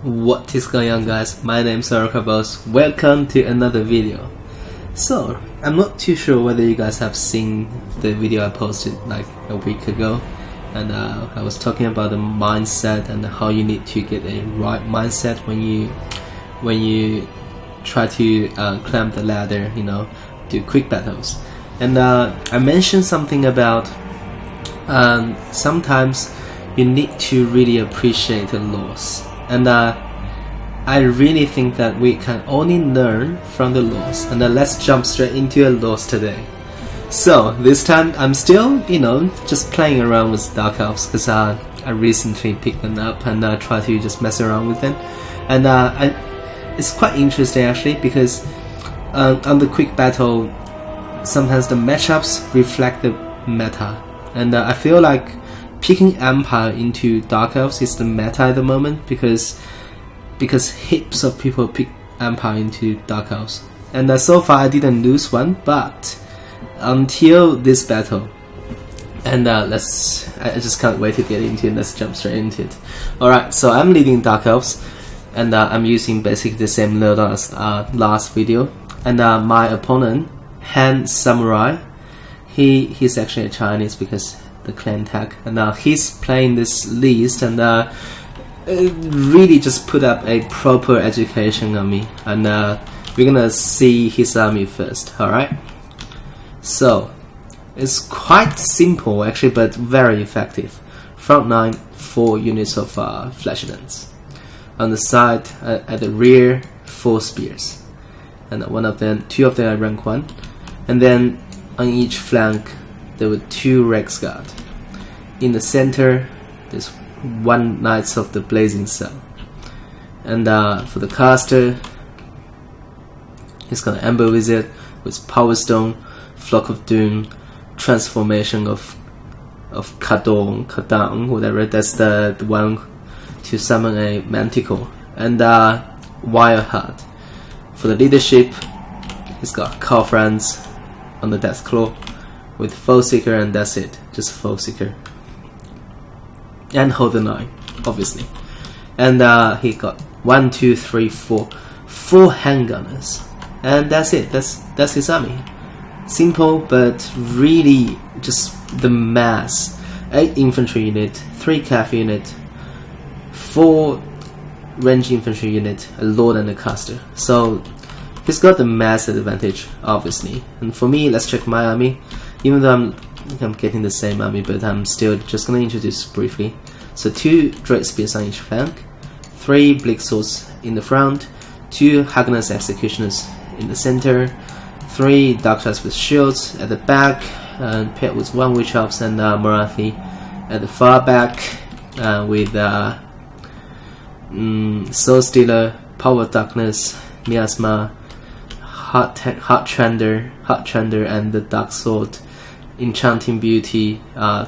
What is going on, guys? My name is Boss. Welcome to another video. So, I'm not too sure whether you guys have seen the video I posted like a week ago, and I was talking about the mindset and how you need to get a right mindset when you try to climb the ladder, do quick battles. And I mentioned something about sometimes you need to really appreciate the loss. And I really think that we can only learn from the loss. And let's jump straight into a loss today. So this time I'm still, just playing around with Dark Elves because I recently picked them up and try to just mess around with them. And it's quite interesting actually, because on the quick battle, sometimes the matchups reflect the meta. And I feel like picking Empire into Dark Elves is the meta at the moment, because heaps of people pick Empire into Dark Elves, and so far I didn't lose one, but until this battle. And I just can't wait to get into it. Let's jump straight into it. Alright, so I'm leading Dark Elves, and I'm using basically the same load as last video. And my opponent, Han Samurai, he's actually a Chinese because the clan tag, and he's playing this list, and really just put up a proper education on me, and we're gonna see his army first. Alright, so it's quite simple actually, but very effective. Front line, 4 units of flash lance. On the side, at the rear, 4 spears, and 2 of them are rank 1, and then on each flank there were 2 Rex Guard. In the center, there's 1 Knights of the Blazing Sun. And for the caster, he's got an Ember Wizard with Power Stone, Flock of Doom, Transformation of Kadong, whatever. That's the one to summon a Manticore. And Wire Heart. For the leadership, he's got Call Friends on the Death Claw with Foe Seeker, and that's it, just Foe Seeker. And Hold the Line, obviously. And he got 4 handgunners, and that's it. That's his army. Simple, but really just the mass. 8 infantry unit, 3 cav unit, 4 range infantry unit, a lord and a caster. So he's got the mass advantage, obviously. And for me, let's check my army. Even though I'm getting the same army, but I'm still just gonna introduce briefly. So 2 Dread Spears on each flank, 3 Bleak Swords in the front, 2 Hagnus Executioners in the center, 3 Dark Knights with shields at the back, paired with 1 Witch Elves and Marathi at the far back, with Soul Stealer, Power of Darkness, Miasma, Heart Trender, and the Dark Sword, Enchanting Beauty,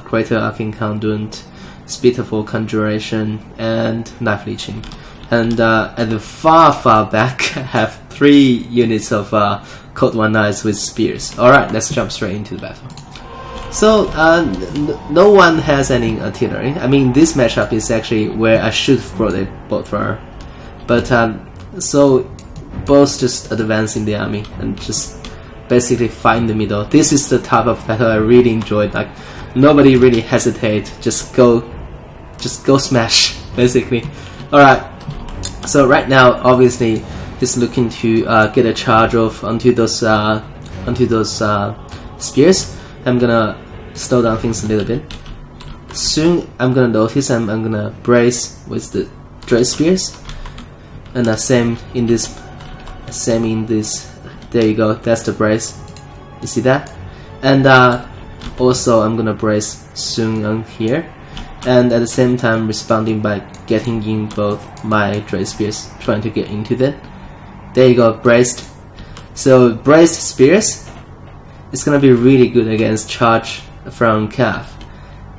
Greater Arcane Conduit, Spiteful Conjuration, and Knife Leeching. And at the far back, I have 3 units of Code 1 Knights with spears. Alright, let's jump straight into the battle. So, no one has any artillery. I mean, this matchup is actually where I should have brought a bolt thrower. But, so both just advancing the army and just basically fight in the middle. This is the type of battle I really enjoyed. Like, nobody really hesitate, just go smash, basically. Alright, so right now obviously he's looking to get a charge off onto those spears. I'm gonna slow down things a little bit. Soon I'm gonna notice I'm gonna brace with the Dread Spears, and same in this. There you go, that's the brace. You see that? And also I'm gonna brace soon on here, and at the same time responding by getting in both my Dread Spears, trying to get into them. There you go, braced. So braced spears, it's gonna be really good against charge from Cav.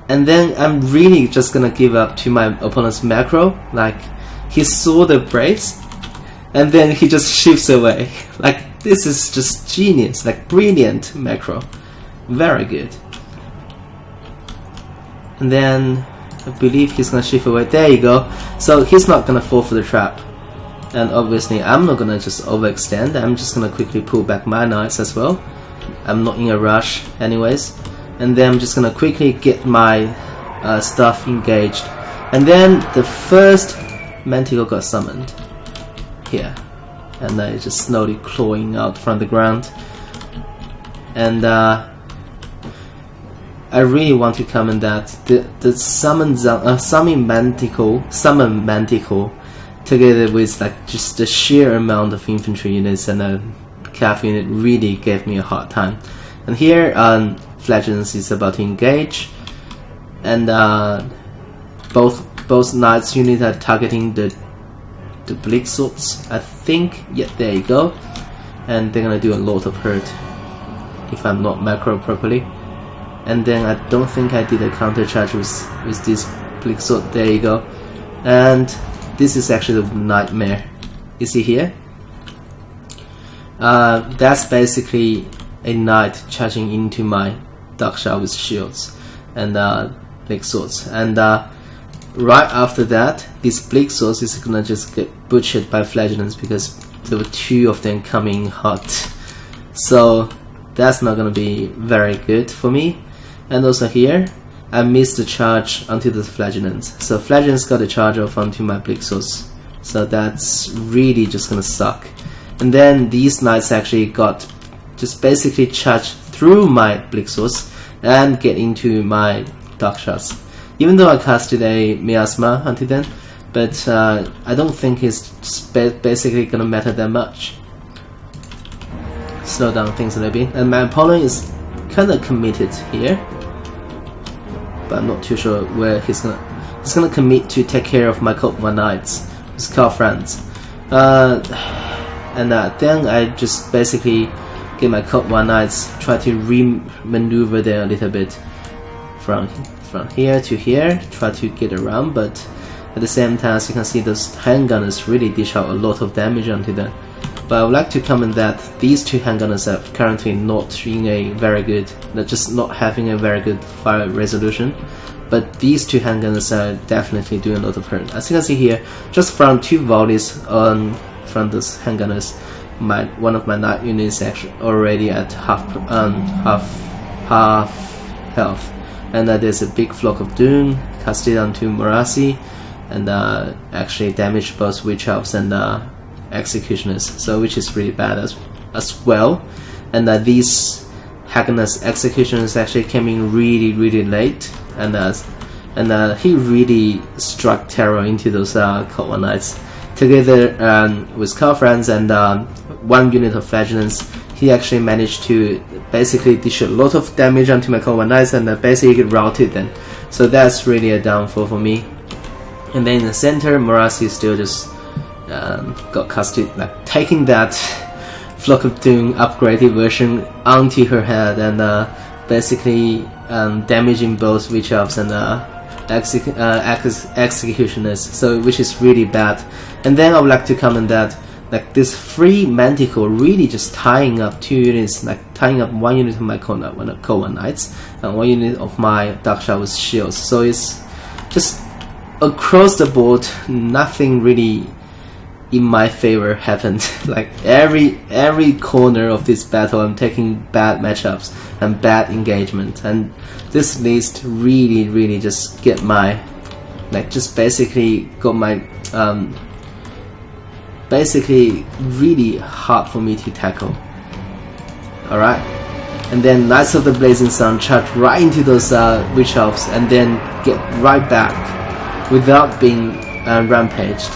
And then I'm really just gonna give up to my opponent's macro. Like, he saw the brace and then he just shifts away. Like, this is just genius, like brilliant macro. Very good. And then I believe he's gonna shift away. There you go. So he's not gonna fall for the trap. And obviously I'm not gonna just overextend. I'm just gonna quickly pull back my knights as well. I'm not in a rush anyways. And then I'm just gonna quickly get my stuff engaged. And then the first Manticore got summoned here. And it's just slowly clawing out from the ground. And I really want to comment that the summon Manticore together with like just the sheer amount of infantry units and a cav unit really gave me a hard time. And here Flagellants is about to engage, and both knights units are targeting the Bleak Swords, I think. Yeah, there you go. And they're gonna do a lot of hurt if I'm not macro properly. And then I don't think I did a counter charge with this Bleak Sword. There you go. And this is actually the nightmare. You see here? That's basically a knight charging into my Darkshard with shields and Bleak Swords. And right after that, this Bleak Swords is gonna just get butchered by Flagellants because there were two of them coming hot. So that's not gonna be very good for me. And also here, I missed the charge onto the Flagellants. So Flagellants got a charge off onto my Bleak Swords. So that's really just gonna suck. And then these knights actually got just basically charged through my Bleak Swords and get into my Darkshards. Even though I casted a Miasma onto them, but I don't think it's basically gonna matter that much. Slow down things a little bit. And my opponent is kinda committed here, but I'm not too sure where he's gonna commit to take care of my Cult One Knights, his Cult Friends. And then I just basically get my Cult One Knights, try to re-maneuver there a little bit from here to here, try to get around, but at the same time, as you can see, those handgunners really dish out a lot of damage onto them. But I would like to comment that these two handgunners are currently not in a very good, just not having a very good fire resolution. But these two handgunners are definitely doing a lot of hurt. As you can see here, just from two volleys from those handgunners, one of my knight units is actually already at half health. And there's a big flock of doom casted onto Morasi, and actually damaged both witch elves and executioners, so which is really bad as well. And these Hagnus executioners actually came in really late, and he really struck terror into those Cult One Knights. Together with Cult Friends and one unit of Flagellants, he actually managed to basically dish a lot of damage onto my Cult One Knights and basically routed them. So that's really a downfall for me. And then in the center, Morasi still just got casted, like taking that Flock of Doom upgraded version onto her head and basically damaging both witch elves and executioners, so which is really bad. And then I would like to comment that like this free Manticore really just tying up two units, like tying up one unit of my Cult One Knights and one unit of my Darkshard with shields. So it's just across the board, nothing really in my favor happened. Like every corner of this battle, I'm taking bad matchups and bad engagement, and this list really just get my, like just basically got my basically really hard for me to tackle. Alright, and then Knights of the Blazing Sun charge right into those witch elves and then get right back without being rampaged.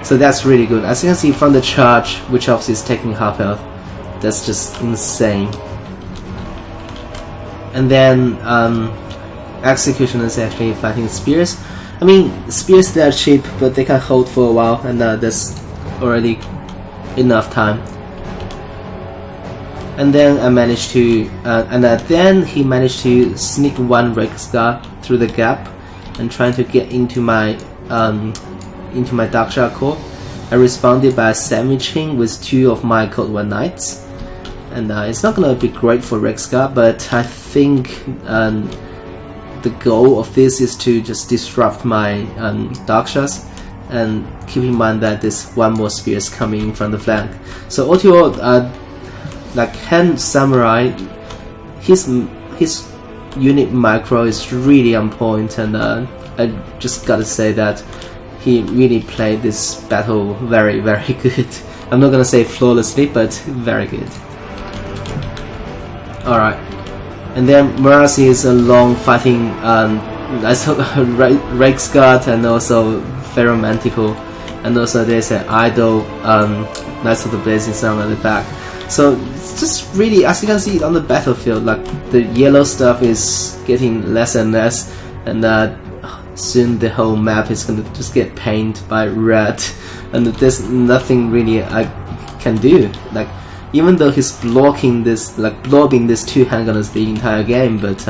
So that's really good. As you can see from the charge, witch elves is taking half health. That's just insane. And then execution is actually fighting spears. I mean, spears, they are cheap, but they can hold for a while, and that's already enough time. And then I managed to, then he managed to sneak one Rexguard through the gap and trying to get into my Darkshard core. I responded by sandwiching with two of my Cult One Knights, and it's not gonna be great for Rexguard, but I think the goal of this is to just disrupt my dark shots, and keep in mind that there's one more spear is coming in from the flank. So all to all, like Hand Samurai, his unit micro is really on point, and I just gotta say that he really played this battle very, very good. I'm not gonna say flawlessly, but very good. Alright, and then Marasi is a long fighting Reiksguard, and also Pharaoh Manticore, and also there's an idol Knights of the Blazing Sun at the back. So it's just really, as you can see on the battlefield, like the yellow stuff is getting less and less, and soon the whole map is gonna just get painted by red, and there's nothing really I can do. Like, even though he's blocking this, like blobbing these two handgunners the entire game, but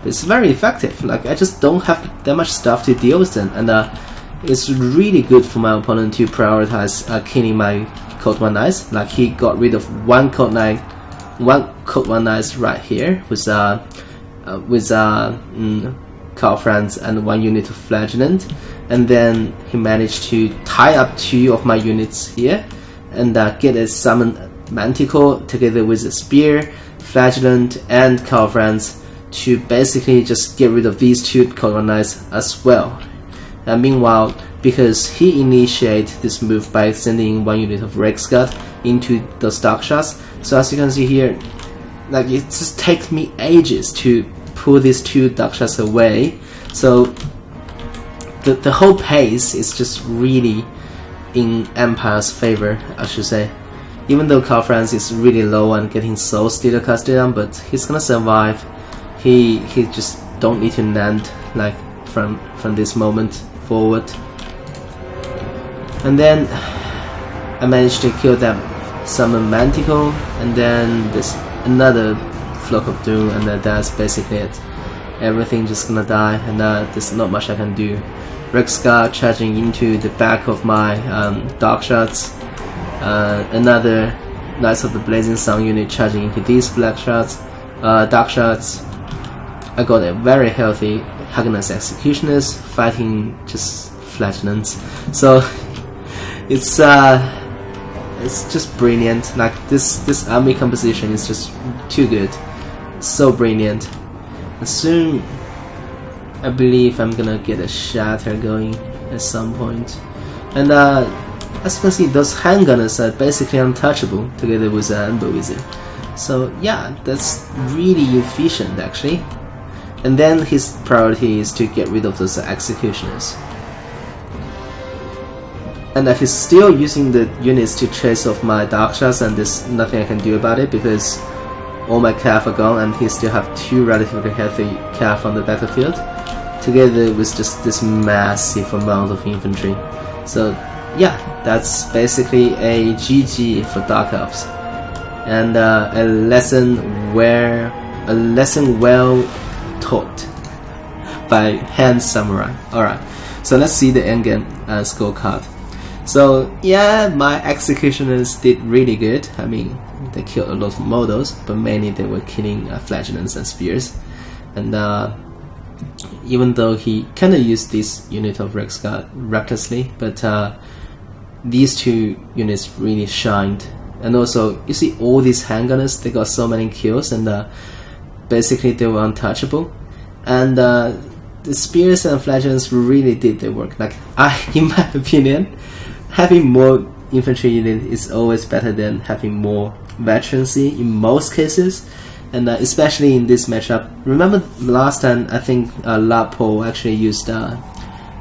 it's very effective. Like, I just don't have that much stuff to deal with them, and it's really good for my opponent to prioritize killing my Code 1 Knights. Like, he got rid of one Code 1 Knights right here with Carl Franz and one unit of Flagellant, and then he managed to tie up two of my units here, and get a Summon Manticore together with a Spear, Flagellant, and Carl Franz to basically just get rid of these two Code 1 Knights as well. And meanwhile, because he initiated this move by sending one unit of Reiksguard into those dark shots, so as you can see here, like, it just takes me ages to pull these two dark shots away. So the whole pace is just really in Empire's favor, I should say. Even though Carl Franz is really low and getting so still casted down, but he's gonna survive. He just don't need to land like from this moment forward. And then I managed to kill that Summon Manticore, and then there's another Flock of Doom, and that's basically it. Everything just gonna die, and there's not much I can do. Reiksguard charging into the back of my dark shots. Another Knights of the Blazing Sun unit charging into these black shots, dark shots. I got a very healthy Hagnus Executioners fighting just Flagellants. So it's just brilliant. Like, this army composition is just too good, so brilliant. And soon I believe I'm gonna get a Shatter going at some point. And as you can see, those handgunners are basically untouchable together with an Ember Wizard. So yeah, that's really efficient actually. And then his priority is to get rid of those executioners. And he's still using the units to chase off my dark shots, and there's nothing I can do about it because all my Cav are gone, and he still have two relatively healthy Cav on the battlefield, together with just this massive amount of infantry. So yeah, that's basically a GG for Dark Elves, and a lesson well taught by Hand Samurai. Alright, so let's see the endgame scorecard. So yeah, my executioners did really good. I mean, they killed a lot of models, but mainly they were killing flagellants and spears. And even though he kinda used this unit of Reiksguard recklessly, but these two units really shined. And also, you see all these handgunners, they got so many kills, and basically they were untouchable. And the spears and flagellants really did their work. Like, in my opinion, having more infantry unit is always better than having more veterancy in most cases, and especially in this matchup. Remember last time, I think Lapo actually used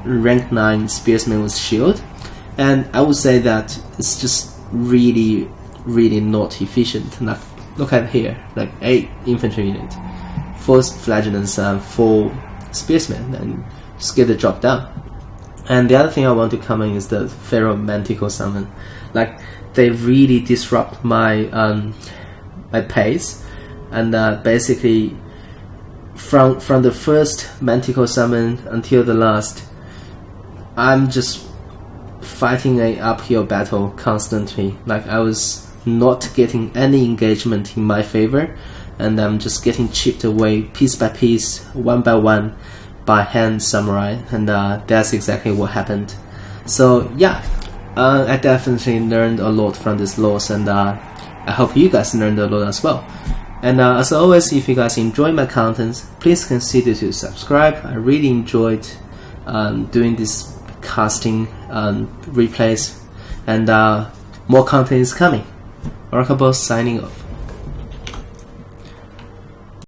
rank 9 spearsman with shield, and I would say that it's just really not efficient. Like, look at here, like 8 infantry unit, 4 flagellants and 4 spearsmen, and just get the job done. And the other thing I want to comment is the Pharaoh Manticore summon. Like, they really disrupt my my pace, and basically from the first Manticore summon until the last, I'm just fighting a uphill battle constantly. Like, I was not getting any engagement in my favor, and I'm just getting chipped away piece by piece, one by one, by hand samurai, and that's exactly what happened. So yeah, I definitely learned a lot from this loss, and I hope you guys learned a lot as well. And as always, if you guys enjoy my content, please consider to subscribe. I really enjoyed doing this casting replays, and more content is coming. Warhammer signing off.